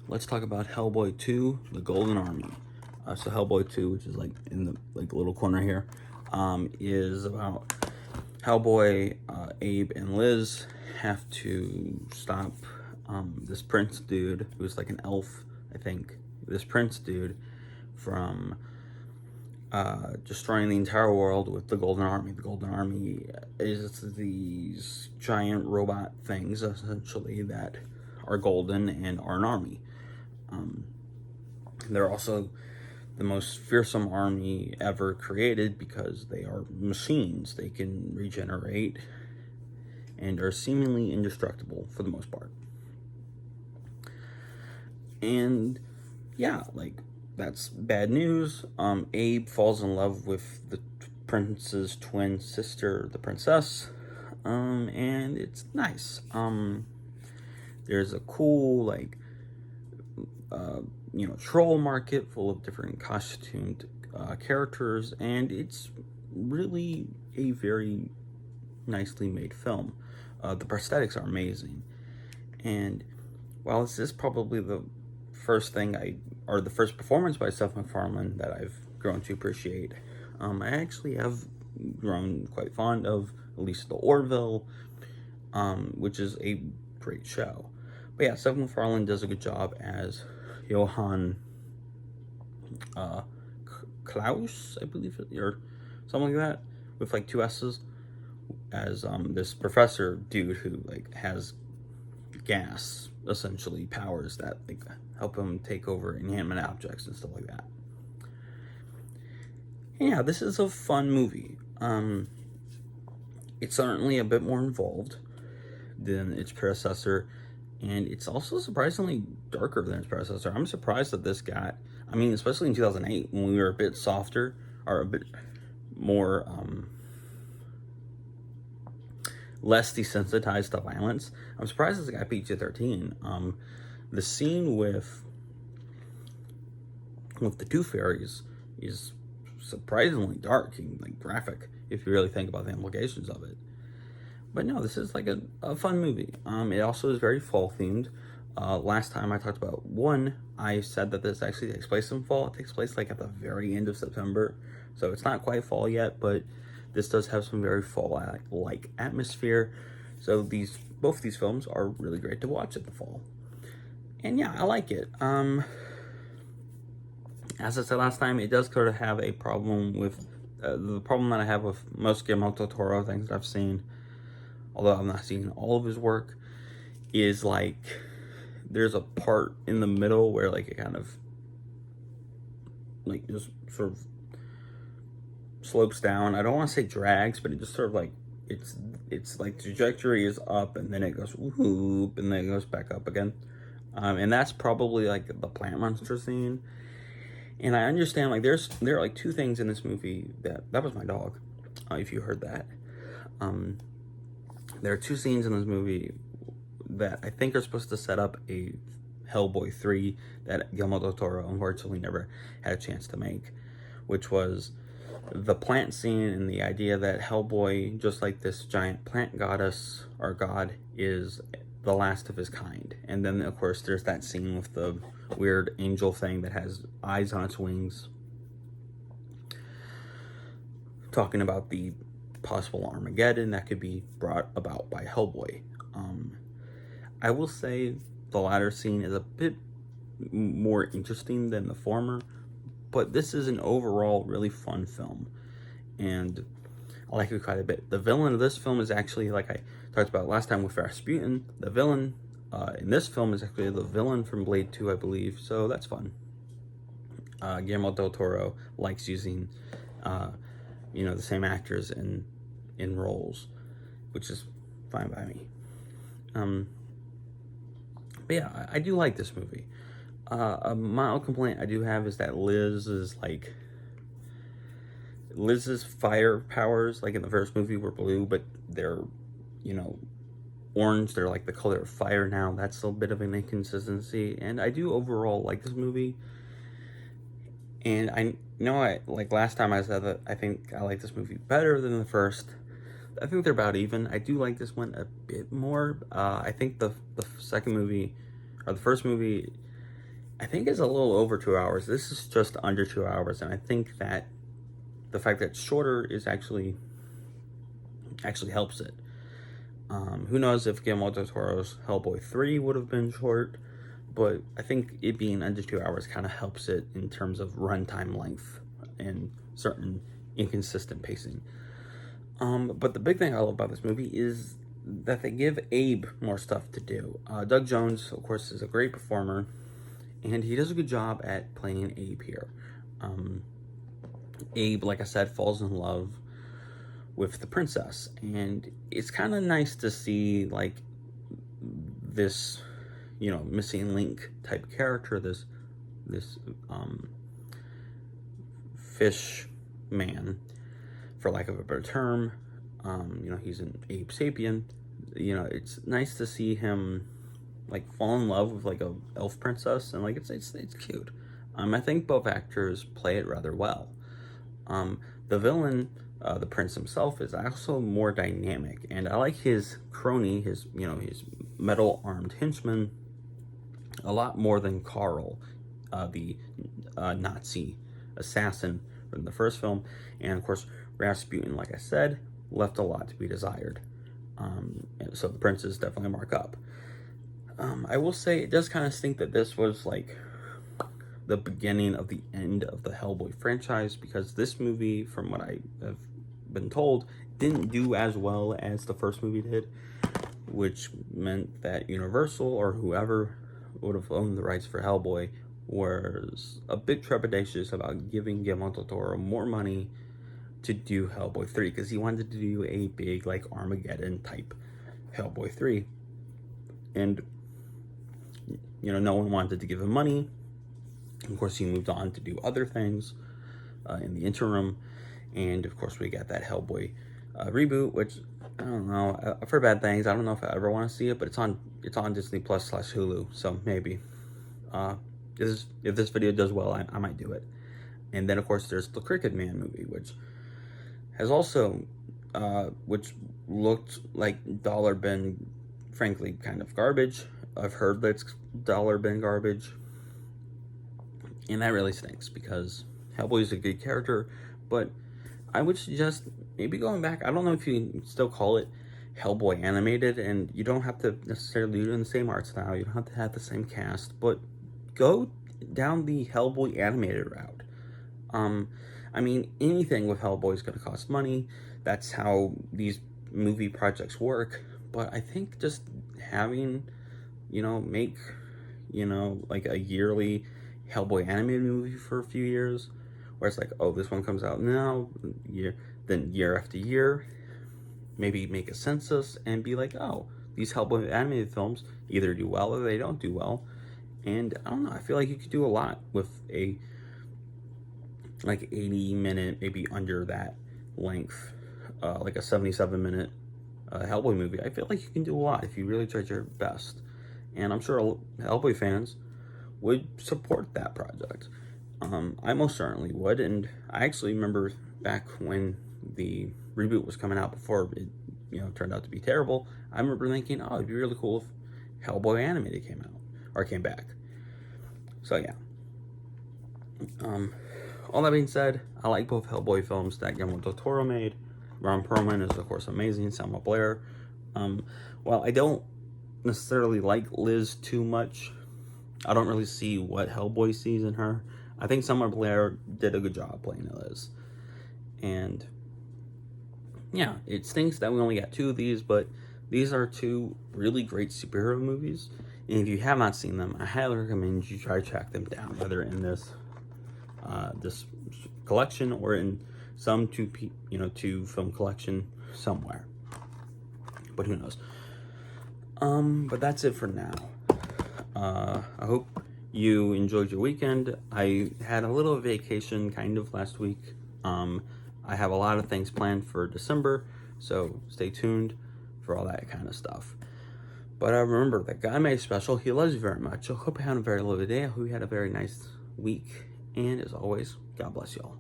let's talk about Hellboy 2, The Golden Army. So Hellboy 2, which is like in the little corner here, is about Hellboy, Abe, and Liz have to stop this prince dude who's like an elf, I think. This prince dude from destroying the entire world with the Golden Army. The Golden Army is these giant robot things, essentially, that are golden and are an army. They're also the most fearsome army ever created because they are machines. They can regenerate and are seemingly indestructible for the most part. And yeah, like, that's bad news. Abe falls in love with the prince's twin sister, the princess, and it's nice. There's a cool, like, troll market full of different costumed characters, and it's really a very nicely made film. The prosthetics are amazing, and while this is probably the first performance by Seth MacFarlane that I've grown to appreciate, I actually have grown quite fond of at least the Orville, which is a great show. But yeah, Seth MacFarlane does a good job as Johann Klaus, I believe, or something like that, with like two S's, as this professor dude who like has gas, essentially powers that like help him take over inanimate objects and stuff like that. And yeah, this is a fun movie. It's certainly a bit more involved than its predecessor, and it's also surprisingly darker than its predecessor. I'm surprised that this got, I mean, especially in 2008, when we were a bit softer, or a bit more, less desensitized to violence. I'm surprised this got PG-13. The scene with the two fairies is surprisingly dark and like graphic, if you really think about the implications of it. But no, this is like a fun movie. It also is very fall themed. Last time I talked about one, I said that this actually takes place in fall. It takes place like at the very end of September, so it's not quite fall yet, but this does have some very fall-like atmosphere. So both these films are really great to watch in the fall. And yeah, I like it. As I said last time, it does sort of have a problem with the problem that I have with most Guillermo del Toro things that I've seen, although I've not seen all of his work, is like there's a part in the middle where like it kind of like just sort of slopes down. I don't want to say drags, but it just sort of like it's like trajectory is up and then it goes whoop and then it goes back up again. And that's probably like the plant monster scene. And I understand like there are like two things in this movie that was my dog, if you heard that. There are two scenes in this movie that I think are supposed to set up a Hellboy 3 that Guillermo del Toro unfortunately never had a chance to make, which was the plant scene and the idea that Hellboy, just like this giant plant goddess or god, is the last of his kind. And then of course there's that scene with the weird angel thing that has eyes on its wings, talking about the possible Armageddon that could be brought about by Hellboy. I will say the latter scene is a bit more interesting than the former, but this is an overall really fun film, and I like it quite a bit. The villain of this film is actually, like I talked about last time with Rasputin, the villain in this film is actually the villain from Blade 2, I believe, so that's fun. Guillermo del Toro likes using, the same actors in roles, which is fine by me. But yeah, I do like this movie. A mild complaint I do have is that Liz's fire powers, like in the first movie, were blue, but they're, orange. They're like the color of fire now. That's a bit of an inconsistency, and I do overall like this movie. And I know like last time I said that I think I like this movie better than the first. I think they're about even. I do like this one a bit more. I think the second movie, or the first movie, I think is a little over 2 hours. This is just under 2 hours, and I think that the fact that it's shorter is actually helps it. Who knows if Guillermo del Toro's Hellboy 3 would have been short, but I think it being under 2 hours kind of helps it in terms of runtime length and certain inconsistent pacing. But the big thing I love about this movie is that they give Abe more stuff to do. Doug Jones, of course, is a great performer, and he does a good job at playing Abe here. Abe, like I said, falls in love with the princess, and it's kind of nice to see like this, missing link type character, this fish man, for lack of a better term. He's an Abe sapien. It's nice to see him like fall in love with like a elf princess, and like it's cute. I think both actors play it rather well. The villain, the prince himself, is also more dynamic, and I like his crony, his metal-armed henchman, a lot more than Carl, the Nazi assassin from the first film. And of course, Rasputin, like I said, left a lot to be desired. So the prince is definitely a mark up. I will say it does kind of stink that this was like the beginning of the end of the Hellboy franchise, because this movie, from what I have been told, didn't do as well as the first movie did, which meant that Universal or whoever would have owned the rights for Hellboy was a bit trepidatious about giving Guillermo del Toro more money to do Hellboy 3, because he wanted to do a big like Armageddon type Hellboy 3, and no one wanted to give him money. Of course, he moved on to do other things in the interim, and of course we got that Hellboy reboot, which I don't know. I've heard bad things. I don't know if I ever want to see it, but it's on Disney Plus / Hulu, so maybe. If this video does well, I might do it. And then of course there's the Cricket Man movie, which has also, which looked like dollar bin, frankly, kind of garbage. I've heard that it's dollar bin garbage, and that really stinks, because Hellboy is a good character, but I would suggest maybe going back. I don't know if you can still call it Hellboy animated, and you don't have to necessarily do it in the same art style, you don't have to have the same cast, but go down the Hellboy animated route. I mean, anything with Hellboy is going to cost money. That's how these movie projects work. But I think just having, make, like a yearly Hellboy animated movie for a few years, where it's like, oh, this one comes out now, then year after year, maybe make a census and be like, oh, these Hellboy animated films either do well or they don't do well. And I don't know, I feel like you could do a lot with a like 80-minute, maybe under that length, like a 77-minute Hellboy movie. I feel like you can do a lot if you really tried your best. And I'm sure Hellboy fans would support that project. I most certainly would. And I actually remember back when the reboot was coming out, before it turned out to be terrible, I remember thinking, oh, it'd be really cool if Hellboy animated came out or came back. So yeah. All that being said, I like both Hellboy films that Guillermo del Toro made. Ron Perlman is of course amazing. Selma Blair. While I don't necessarily like Liz too much, I don't really see what Hellboy sees in her. I think Selma Blair did a good job playing Liz. And yeah, it stinks that we only got 2 of these, but these are 2 really great superhero movies. And if you have not seen them, I highly recommend you try to track them down, whether in this this collection or in some 2 film collection somewhere. But who knows? But that's it for now. I hope you enjoyed your weekend. I had a little vacation kind of last week. I have a lot of things planned for December, so stay tuned for all that kind of stuff. But remember that God made special. He loves you very much. I hope you had a very lovely day. I hope you had a very nice week. And as always, God bless you all.